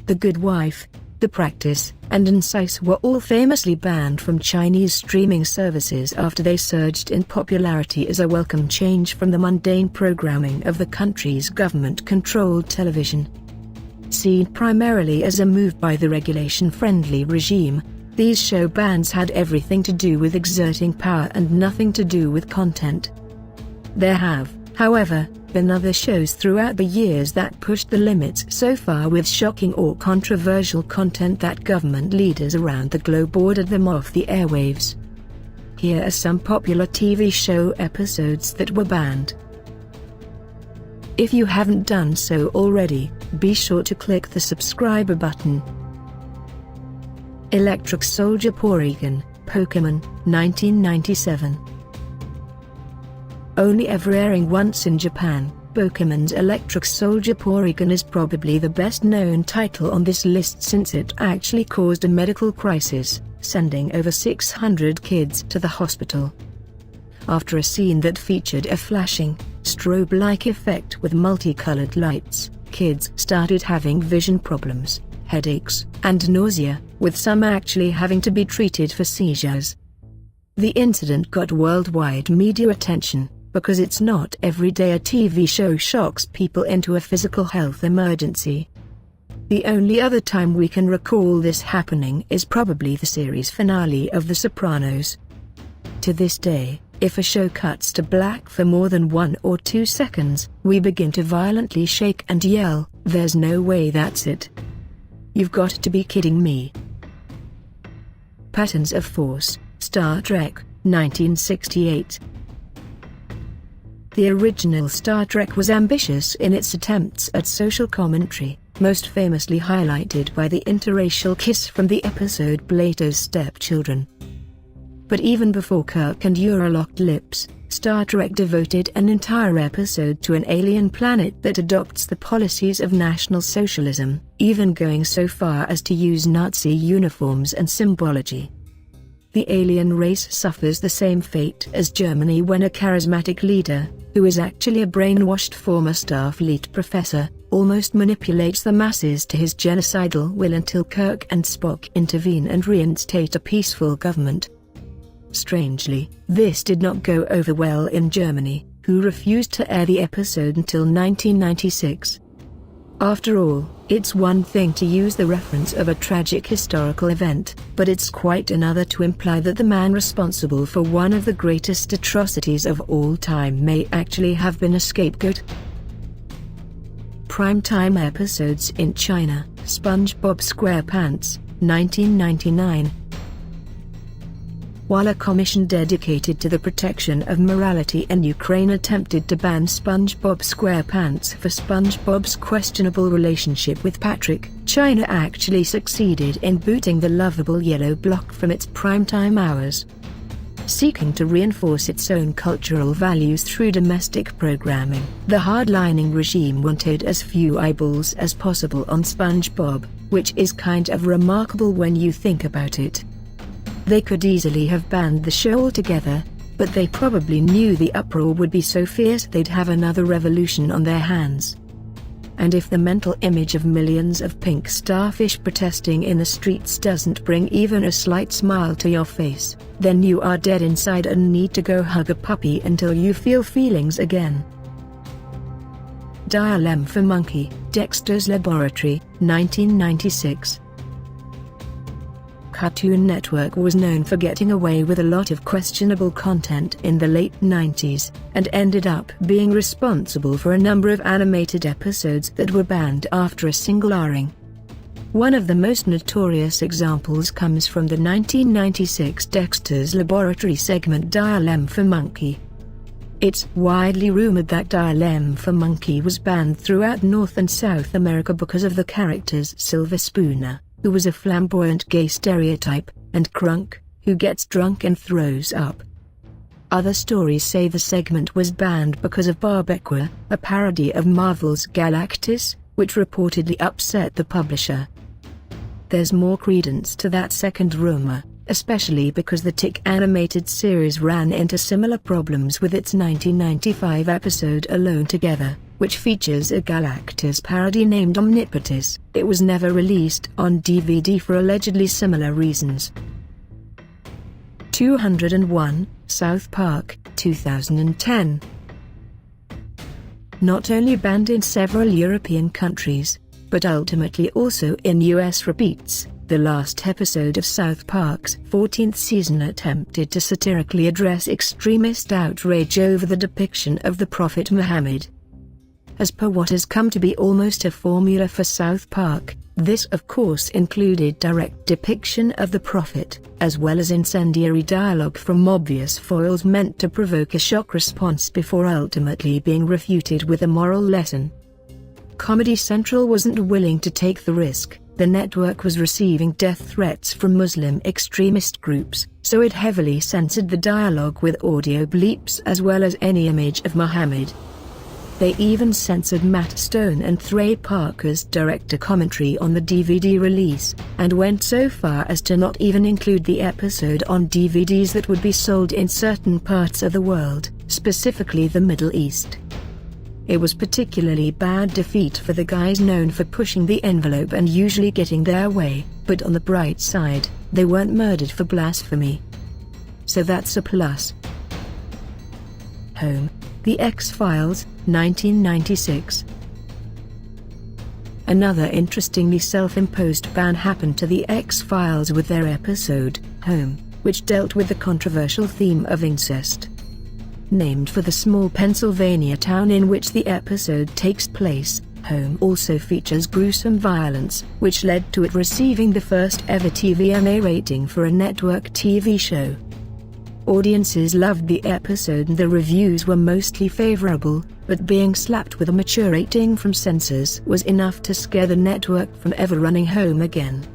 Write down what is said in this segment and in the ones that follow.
The Good Wife, The Practice, and NCIS were all famously banned from Chinese streaming services after they surged in popularity as a welcome change from the mundane programming of the country's government-controlled television. Seen primarily as a move by the regulation-friendly regime, these show bans had everything to do with exerting power and nothing to do with content. There have, however, been other shows throughout the years that pushed the limits so far with shocking or controversial content that government leaders around the globe ordered them off the airwaves. Here are some popular TV show episodes that were banned. If you haven't done so already, be sure to click the subscribe button. Electric Soldier Porygon, Pokemon, 1997. Only ever airing once in Japan, Pokemon's Electric Soldier Porygon is probably the best-known title on this list since it actually caused a medical crisis, sending over 600 kids to the hospital. After a scene that featured a flashing, strobe-like effect with multicolored lights, kids started having vision problems, headaches, and nausea, with some actually having to be treated for seizures. The incident got worldwide media attention, because it's not every day a TV show shocks people into a physical health emergency. The only other time we can recall this happening is probably the series finale of The Sopranos. To this day, if a show cuts to black for more than 1 or 2 seconds, we begin to violently shake and yell, "There's no way that's it. You've got to be kidding me." Patterns of Force, Star Trek, 1968. The original Star Trek was ambitious in its attempts at social commentary, most famously highlighted by the interracial kiss from the episode Plato's Stepchildren. But even before Kirk and Uhura locked lips, Star Trek devoted an entire episode to an alien planet that adopts the policies of National Socialism, even going so far as to use Nazi uniforms and symbology. The alien race suffers the same fate as Germany when a charismatic leader, who is actually a brainwashed former Starfleet professor, almost manipulates the masses to his genocidal will until Kirk and Spock intervene and reinstate a peaceful government. Strangely, this did not go over well in Germany, who refused to air the episode until 1996. After all, it's one thing to use the reference of a tragic historical event, but it's quite another to imply that the man responsible for one of the greatest atrocities of all time may actually have been a scapegoat. Primetime episodes in China, Spongebob SquarePants, 1999. While a commission dedicated to the protection of morality in Ukraine attempted to ban SpongeBob SquarePants for SpongeBob's questionable relationship with Patrick, China actually succeeded in booting the lovable yellow block from its primetime hours. Seeking to reinforce its own cultural values through domestic programming, the hardlining regime wanted as few eyeballs as possible on SpongeBob, which is kind of remarkable when you think about it. They could easily have banned the show altogether, but they probably knew the uproar would be so fierce they'd have another revolution on their hands. And if the mental image of millions of pink starfish protesting in the streets doesn't bring even a slight smile to your face, then you are dead inside and need to go hug a puppy until you feel feelings again. Dial-M for Monkey, Dexters Laboratory, 1996. Cartoon Network was known for getting away with a lot of questionable content in the late 90s, and ended up being responsible for a number of animated episodes that were banned after a single airing. One of the most notorious examples comes from the 1996 Dexters Laboratory segment Dial-M for Monkey. It's widely rumored that Dial-M for Monkey was banned throughout North and South America because of the character's Silver Spooner, who was a flamboyant gay stereotype, and Crunk, who gets drunk and throws up. Other stories say the segment was banned because of Aqua, a parody of Marvel's Galactus, which reportedly upset the publisher. There's more credence to that second rumor, especially because the Tick animated series ran into similar problems with its 1995 episode Alone Together, which features a Galactus parody named Omnipotis. It was never released on DVD for allegedly similar reasons. 201, South Park, 2010. Not only banned in several European countries, but ultimately also in US repeats, the last episode of South Park's 14th season attempted to satirically address extremist outrage over the depiction of the Prophet Muhammad. As per what has come to be almost a formula for South Park, this of course included direct depiction of the Prophet, as well as incendiary dialogue from obvious foils meant to provoke a shock response before ultimately being refuted with a moral lesson. Comedy Central wasn't willing to take the risk. The network was receiving death threats from Muslim extremist groups, so it heavily censored the dialogue with audio bleeps as well as any image of Muhammad. They even censored Matt Stone and Trey Parker's director commentary on the DVD release, and went so far as to not even include the episode on DVDs that would be sold in certain parts of the world, specifically the Middle East. It was particularly bad defeat for the guys known for pushing the envelope and usually getting their way, but on the bright side, they weren't murdered for blasphemy. So that's a plus. Home, The X-Files, 1996. Another interestingly self-imposed ban happened to The X-Files with their episode, Home, which dealt with the controversial theme of incest. Named for the small Pennsylvania town in which the episode takes place, Home also features gruesome violence, which led to it receiving the first ever TVMA rating for a network TV show. Audiences loved the episode and the reviews were mostly favorable, but being slapped with a mature rating from censors was enough to scare the network from ever running Home again.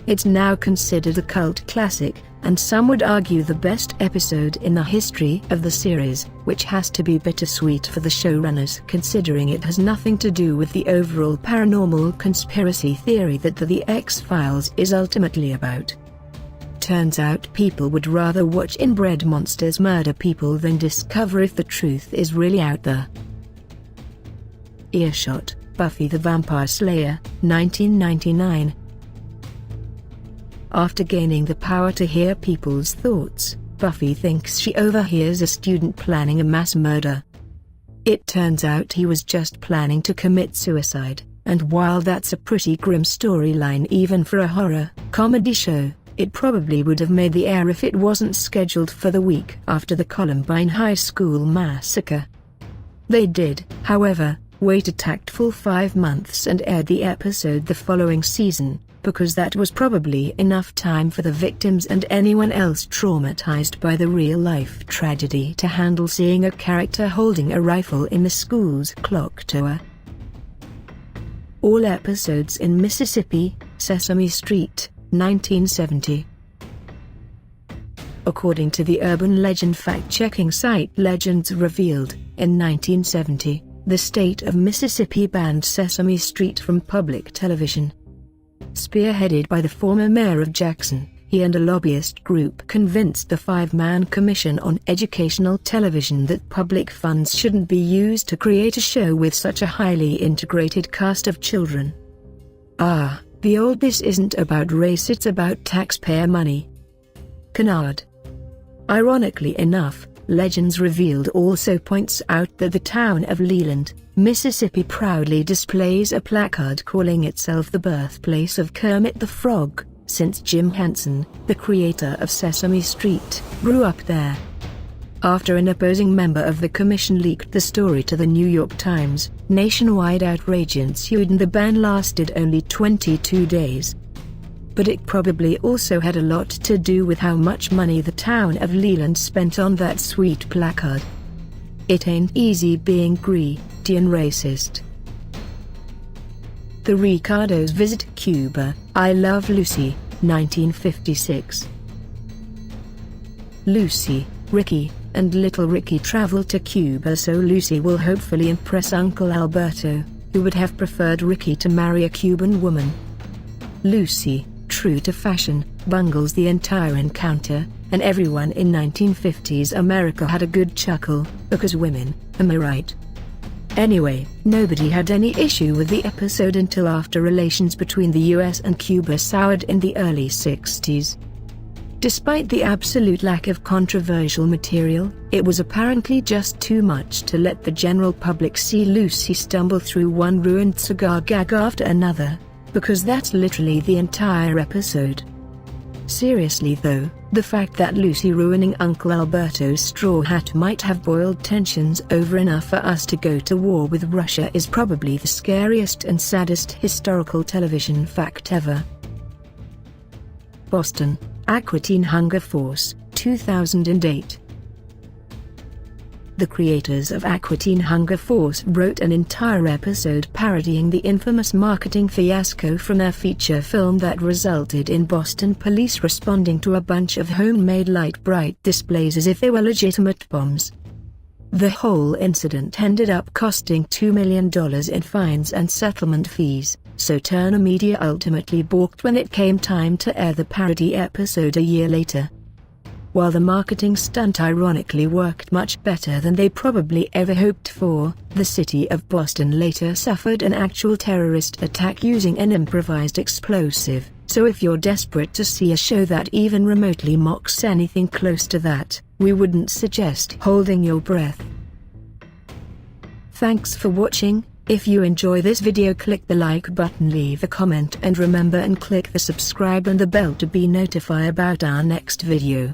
It's now considered a cult classic, and some would argue the best episode in the history of the series, which has to be bittersweet for the showrunners considering it has nothing to do with the overall paranormal conspiracy theory that The X-Files is ultimately about. Turns out people would rather watch inbred monsters murder people than discover if the truth is really out there. Earshot, Buffy the Vampire Slayer, 1999. After gaining the power to hear people's thoughts, Buffy thinks she overhears a student planning a mass murder. It turns out he was just planning to commit suicide, and while that's a pretty grim storyline even for a horror comedy show, it probably would have made the air if it wasn't scheduled for the week after the Columbine High School massacre. They did, however, wait a tactful 5 months and aired the episode the following season, because that was probably enough time for the victims and anyone else traumatized by the real-life tragedy to handle seeing a character holding a rifle in the school's clock tower. All episodes in Mississippi, Sesame Street, 1970. According to the urban legend fact-checking site Legends Revealed, in 1970, the state of Mississippi banned Sesame Street from public television. Spearheaded by the former mayor of Jackson, he and a lobbyist group convinced the 5-man Commission on Educational Television that public funds shouldn't be used to create a show with such a highly integrated cast of children. The old "this isn't about race, it's about taxpayer money" canard. Ironically enough, Legends Revealed also points out that the town of Leland, Mississippi proudly displays a placard calling itself the birthplace of Kermit the Frog, since Jim Henson, the creator of Sesame Street, grew up there. After an opposing member of the commission leaked the story to the New York Times, nationwide outrage ensued and the ban lasted only 22 days. But it probably also had a lot to do with how much money the town of Leland spent on that sweet placard. It ain't easy being greedy and racist. The Ricardos visit Cuba, I Love Lucy, 1956. Lucy, Ricky, and little Ricky travel to Cuba so Lucy will hopefully impress Uncle Alberto, who would have preferred Ricky to marry a Cuban woman. Lucy, true to fashion, bungles the entire encounter, and everyone in 1950s America had a good chuckle, because women, am I right? Anyway, nobody had any issue with the episode until after relations between the US and Cuba soured in the early 60s. Despite the absolute lack of controversial material, it was apparently just too much to let the general public see Lucy stumble through one ruined cigar gag after another, because that's literally the entire episode. Seriously though, the fact that Lucy ruining Uncle Alberto's straw hat might have boiled tensions over enough for us to go to war with Russia is probably the scariest and saddest historical television fact ever. Boston, Aqua Teen Hunger Force, 2008. The creators of Aqua Teen Hunger Force wrote an entire episode parodying the infamous marketing fiasco from their feature film that resulted in Boston police responding to a bunch of homemade light bright displays as if they were legitimate bombs. The whole incident ended up costing $2 million in fines and settlement fees, so Turner Media ultimately balked when it came time to air the parody episode a year later. While the marketing stunt ironically worked much better than they probably ever hoped for, the city of Boston later suffered an actual terrorist attack using an improvised explosive, so if you're desperate to see a show that even remotely mocks anything close to that, we wouldn't suggest holding your breath. Thanks for watching. If you enjoy this video, click the like button, leave a comment, and remember and click the subscribe and the bell to be notified about our next video.